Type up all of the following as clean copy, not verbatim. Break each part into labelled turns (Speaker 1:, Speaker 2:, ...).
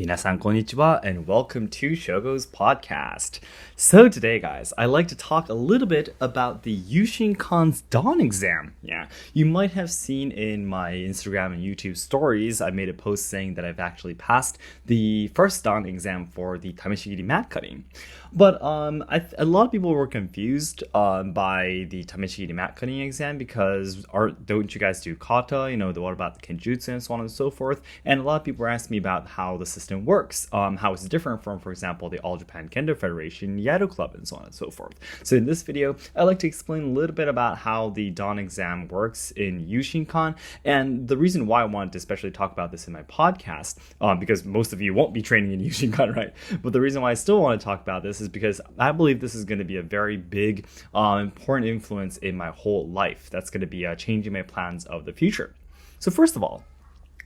Speaker 1: Minasan konnichiwa and welcome to Shogo's podcast. So today, guys, I'd like to talk a little bit about the Yushinkan's dawn exam. Yeah, you might have seen in my Instagram and YouTube stories, I made a post saying that I've actually passed the first dawn exam for the Tameshigiri mat cutting. But a lot of people were confused by the Tameshigiri mat cutting exam because don't you guys do kata? What about the kenjutsu and so on and so forth? And a lot of people were asking me about how the system works, how it's different from, for example, the All Japan Kendo Federation, Iaido Club, and so on and so forth. So in this video, I'd like to explain a little bit about how the dawn exam works in Yushinkan, and the reason why I wanted to especially talk about this in my podcast, because most of you won't be training in Yushinkan, right? But the reason why I still want to talk about this is because I believe this is going to be a very big, important influence in my whole life. That's going to be changing my plans of the future. So first of all,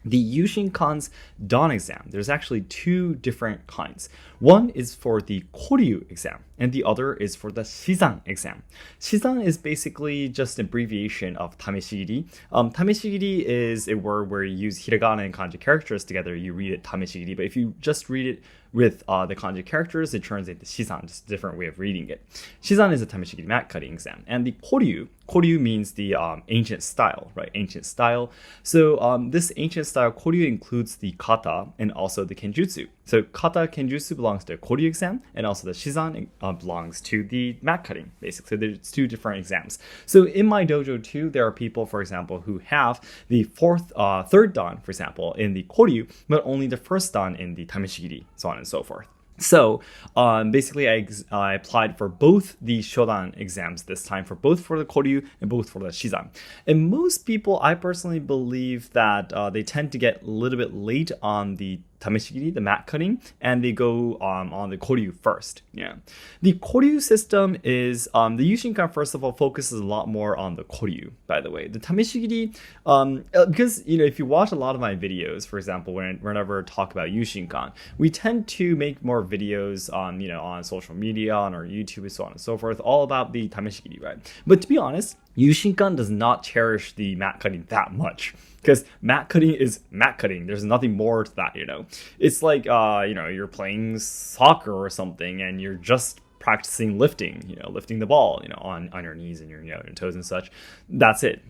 Speaker 1: the Yushinkan's dawn exam, there's actually two different kinds. One is for the Koryu exam, and the other is for the Shizan exam. Shizan is basically just an abbreviation of Tameshigiri. Tameshigiri is a word where you use hiragana and kanji characters together. You read it Tameshigiri, but if you just read it with the kanji characters, it turns into Shizan, just a different way of reading it. Shizan is a Tameshigiri mat cutting exam, and the Koryu means the ancient style, right? Ancient style. So this ancient style Koryu includes the kata and also the kenjutsu. So kata kenjutsu belongs to the Koryu exam, and also the Shizan belongs to the mat cutting, basically. So there's two different exams. So in my dojo too, there are people, for example, who have the third dan, for example, in the Koryu, but only the first dan in the Tameshigiri, so on and so forth. So basically, I applied for both the Shodan exams this time, for the Koryu and both for the Shizan. And most people, I personally believe that they tend to get a little bit late on the Tameshigiri, the mat cutting, and they go on the Koryu first. Yeah, the Koryu system is the Yushinkan, first of all, focuses a lot more on the Koryu. By the way, the Tameshigiri, because if you watch a lot of my videos, for example, whenever I talk about Yushinkan, we tend to make more videos on social media, on our YouTube, and so on and so forth, all about the Tameshigiri, right? But to be honest, Yushinkan does not cherish the mat cutting that much. Because mat cutting is mat cutting. There's nothing more to that, It's like, you're playing soccer or something and you're just practicing lifting, lifting the ball, on your knees and your toes and such. That's it.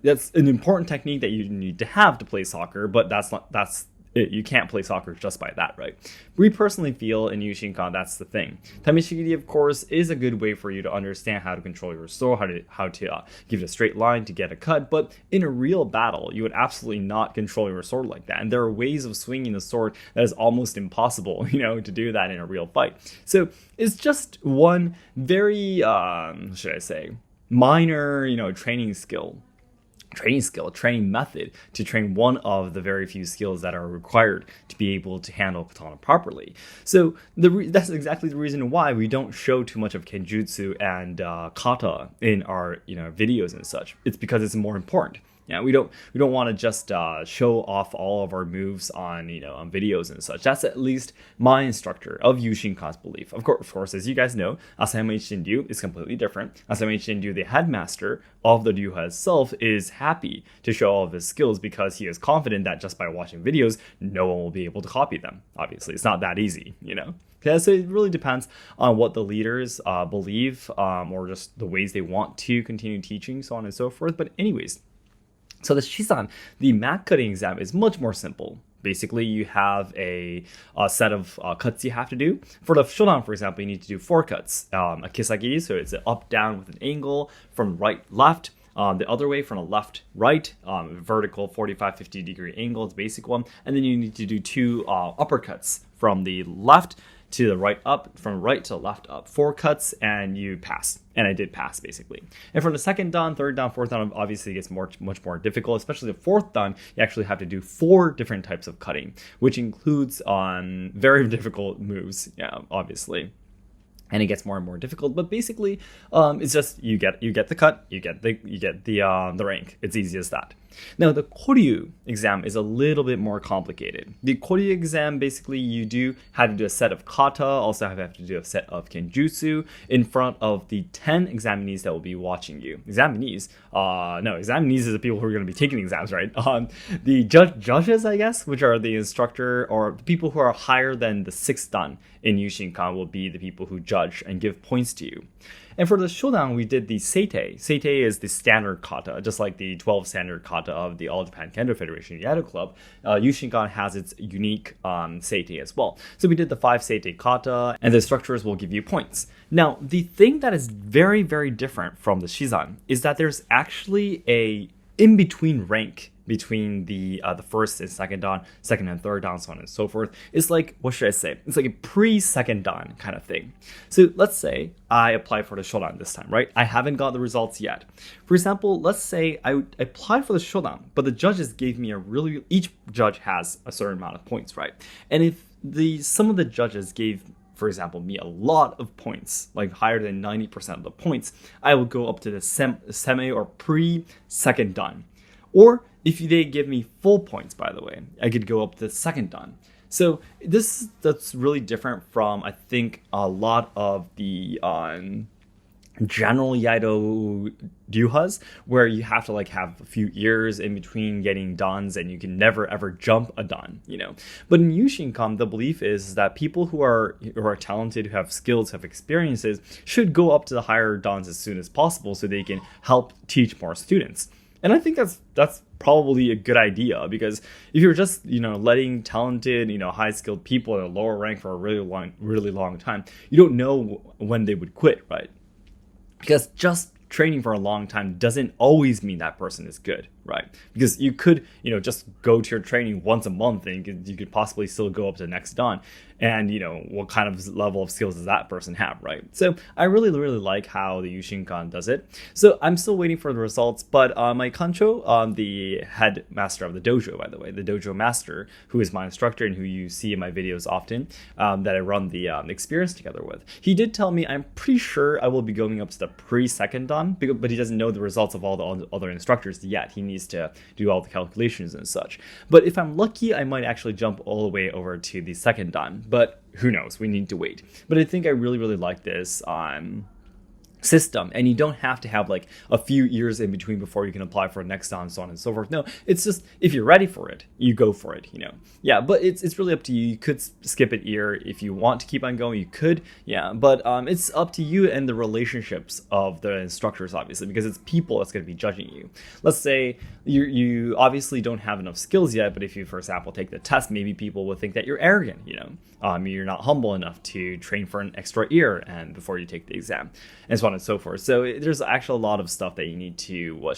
Speaker 1: That's an important technique that you need to have to play soccer, but that's you can't play soccer just by that, right? We personally feel in Yushinkan that's the thing. Tameshigiri, of course, is a good way for you to understand how to control your sword, how to give it a straight line to get a cut. But in a real battle, you would absolutely not control your sword like that. And there are ways of swinging the sword that is almost impossible, to do that in a real fight. So it's just one very, minor, training method to train one of the very few skills that are required to be able to handle katana properly. So that's exactly the reason why we don't show too much of kenjutsu and kata in our videos and such. It's because it's more important. Yeah, we don't want to just show off all of our moves on on videos and such. That's at least my instructor of Yushinkan's belief. Of course, as you guys know, Asayama Ichiden is completely different. Asayama Ichiden, the headmaster of the Ryuha itself, is happy to show all of his skills because he is confident that just by watching videos, no one will be able to copy them. Obviously, it's not that easy, Yeah, so it really depends on what the leaders believe, or just the ways they want to continue teaching, so on and so forth. But anyways. So the Shizan, the mat cutting exam, is much more simple. Basically, you have a set of cuts you have to do. For the Shodan, for example, you need to do 4 cuts. A kisagiri, so it's an up-down with an angle from right-left. The other way from a left-right, vertical 45-50 degree angle is the basic one. And then you need to do 2 uppercuts from the left to the right up, from right to left up. 4 cuts and you pass. And I did pass, basically. And from the second dan, third dan, fourth dan, obviously it gets much more difficult. Especially the fourth dan, you actually have to do 4 different types of cutting, which includes very difficult moves, yeah, obviously. and it gets more and more difficult. But basically, it's just you get the cut, you get the rank. It's easy as that. Now the Koryu exam is a little bit more complicated. The Koryu exam, basically you do have to do a set of kata, also have to do a set of kenjutsu in front of the 10 examinees that will be watching you. Examinees is the people who are going to be taking the exams, right? The judges, I guess, which are the instructor or the people who are higher than the 6th dan in Yushinkan, will be the people who judge and give points to you. And for the shodan, we did the seitei. Seitei is the standard kata, just like the 12 standard kata of the All Japan Kendo Federation Iaido Club. Yushinkan has its unique seitei as well. So we did the 5 seitei kata, and the instructors will give you points. Now, the thing that is very, very different from the shizan is that there's actually a in-between rank between the first and second dan, second and third dan, so on and so forth. It's like, what should I say? It's like a pre-second dan kind of thing. So let's say I apply for the shodan this time, right? I haven't got the results yet. For example, let's say I applied for the shodan, but the judges gave me each judge has a certain amount of points, right? And if some of the judges gave, for example, me a lot of points, like higher than 90% of the points, I will go up to the semi or pre-second dan. Or if they give me full points, by the way, I could go up to the second dan. So that's really different from, I think, a lot of the general Iaido ryuhas, where you have to have a few years in between getting dans and you can never ever jump a dan, But in Yushinkan, the belief is that people who are talented, who have skills, have experiences, should go up to the higher dans as soon as possible so they can help teach more students. And I think that's probably a good idea, because if you're just, letting talented, high skilled people at a lower rank for a really long time, you don't know when they would quit, right? Because just training for a long time doesn't always mean that person is good, right? Because you could, just go to your training once a month and you could possibly still go up to the next dan. And, what kind of level of skills does that person have, right? So I really, really like how the Yushinkan does it. So I'm still waiting for the results, but my kancho, the head master of the dojo, by the way, the dojo master, who is my instructor and who you see in my videos often, that I run the experience together with, he did tell me I'm pretty sure I will be going up to the pre-second dan, but he doesn't know the results of all the other instructors yet. He needs to do all the calculations and such. But if I'm lucky, I might actually jump all the way over to the second dan. But who knows? We need to wait. But I think I really, really like this system, and you don't have to have a few years in between before you can apply for a next dan, so on and so forth. No, it's just if you're ready for it, you go for it, Yeah, but it's really up to you. You could skip it here if you want to keep on going. You could, yeah, but it's up to you and the relationships of the instructors, obviously, because it's people that's going to be judging you. Let's say you obviously don't have enough skills yet, but if you, for example, take the test, maybe people will think that you're arrogant, you're not humble enough to train for an extra year and before you take the exam, and so on and so forth. So there's actually a lot of stuff that you need to,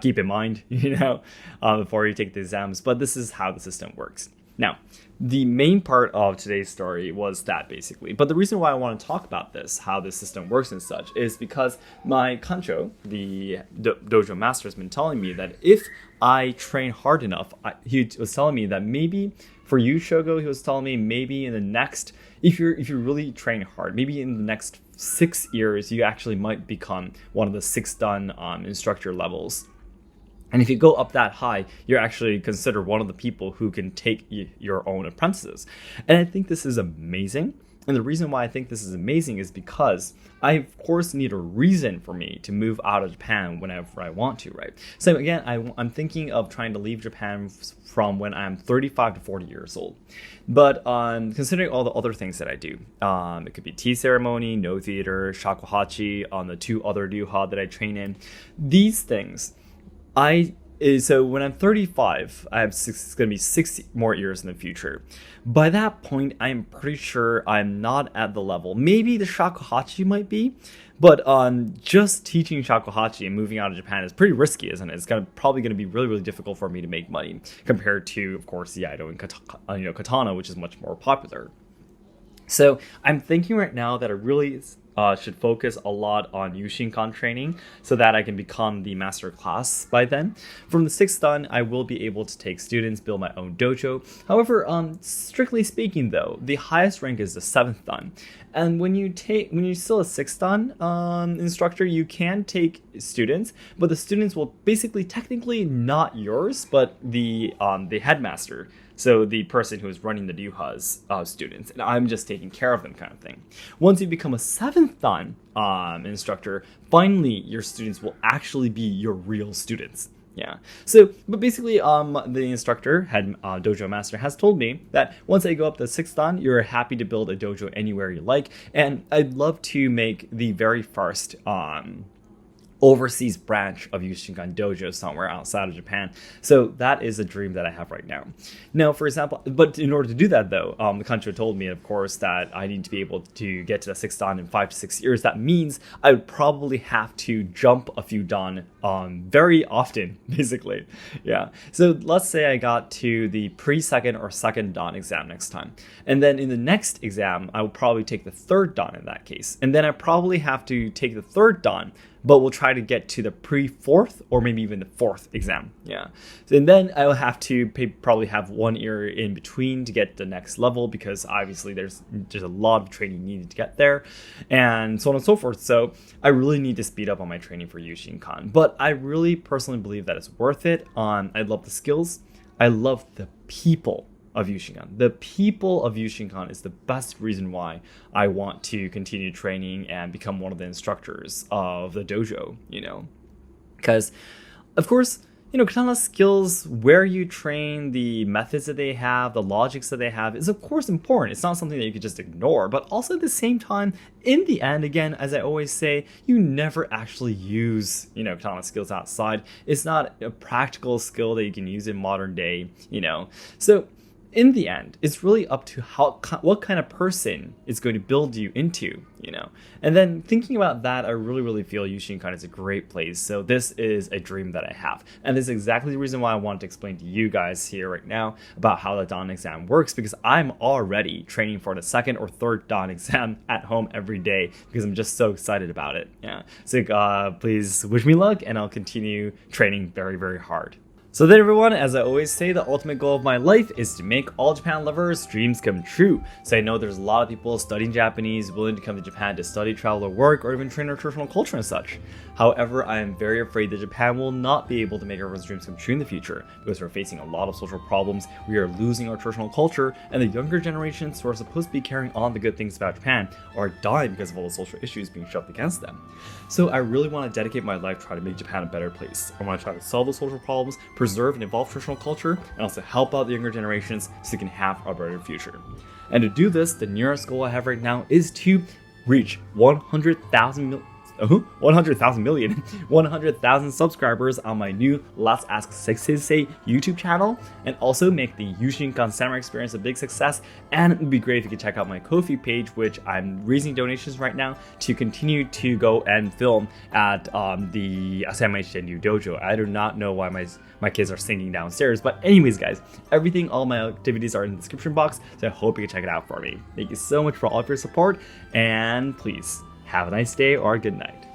Speaker 1: keep in mind, before you take the exams. But this is how the system works. Now, the main part of today's story was that, basically. But the reason why I want to talk about this, how this system works and such, is because my kancho, the dojo master, has been telling me that if I train hard enough, he was telling me that maybe for you, Shogo, he was telling me maybe in the next, if you really train hard, maybe in the next 6 years, you actually might become one of the 6th dan instructor levels. And if you go up that high, you're actually considered one of the people who can take your own apprentices. And I think this is amazing. And the reason why I think this is amazing is because I, of course, need a reason for me to move out of Japan whenever I want to, right? So again, I'm thinking of trying to leave Japan from when I'm 35 to 40 years old. But considering all the other things that I do, it could be tea ceremony, no theater, shakuhachi, on the 2 other ryuha that I train in, these things, so when I'm 35, it's going to be 6 more years in the future. By that point, I'm pretty sure I'm not at the level. Maybe the shakuhachi might be, but just teaching shakuhachi and moving out of Japan is pretty risky, isn't it? It's probably going to be really, really difficult for me to make money compared to, of course, Iaido and Katana, which is much more popular. So I'm thinking right now that a really should focus a lot on Yushinkan training so that I can become the master class by then. From the 6th dan, I will be able to take students, build my own dojo. However, strictly speaking though, the highest rank is the 7th dan. And when you're still a 6th dan instructor, you can take students, but the students will basically technically not yours, but the headmaster. So the person who is running the Ryuha's students, and I'm just taking care of them kind of thing. Once you become a 7th dan instructor, finally your students will actually be your real students. Yeah. So, but basically, the instructor, head dojo master, has told me that once I go up the 6th dan, you're happy to build a dojo anywhere you like, and I'd love to make the very first overseas branch of Yushinkan dojo somewhere outside of Japan. So that is a dream that I have right now. Now, for example, but in order to do that though, the country told me, of course, that I need to be able to get to the 6th dan in 5 to 6 years. That means I would probably have to jump a few dan very often, basically. Yeah. So let's say I got to the pre-2nd or 2nd dan exam next time. And then in the next exam, I will probably take the 3rd dan in that case. And then I probably have to take the 3rd dan, but we'll try to get to the pre-4th or maybe even the 4th exam. Yeah. And then I will have to probably have 1 year in between to get the next level, because obviously there's a lot of training needed to get there, and so on and so forth. So I really need to speed up on my training for Yushinkan. But I really personally believe that it's worth it. I love the skills. I love the people of Yushinkan. The people of Yushinkan is the best reason why I want to continue training and become one of the instructors of the dojo, because of course, Katana skills, where you train, the methods that they have, the logics that they have is of course important. It's not something that you could just ignore, but also at the same time, in the end, again, as I always say, you never actually use, Katana skills outside. It's not a practical skill that you can use in modern day, So in the end, it's really up to what kind of person it's going to build you into, And then thinking about that, I really feel Yushinkan is a great place. So this is a dream that I have. And this is exactly the reason why I wanted to explain to you guys here right now about how the dan exam works, because I'm already training for the 2nd or 3rd dan exam at home every day because I'm just so excited about it. Yeah. So please wish me luck, and I'll continue training very hard. So then everyone, as I always say, the ultimate goal of my life is to make all Japan lovers' dreams come true. So I know there's a lot of people studying Japanese, willing to come to Japan to study, travel, or work, or even train our traditional culture and such. However, I am very afraid that Japan will not be able to make everyone's dreams come true in the future, because we're facing a lot of social problems, we are losing our traditional culture, and the younger generations who are supposed to be carrying on the good things about Japan are dying because of all the social issues being shoved against them. So I really want to dedicate my life to try to make Japan a better place. I want to try to solve the social problems, preserve and evolve traditional culture, and also help out the younger generations so they can have a better future. And to do this, the nearest goal I have right now is to reach 100,000 subscribers on my new Let's Ask Seki Sensei YouTube channel, and also make the Yushinkan Samurai experience a big success. And it would be great if you could check out my Ko-fi page, which I'm raising donations right now to continue to go and film at the Asayama Ichiden Dojo. I do not know why my kids are singing downstairs, but anyways guys, all my activities are in the description box, so I hope you can check it out for me. Thank you so much for all of your support, and please have a nice day or a good night.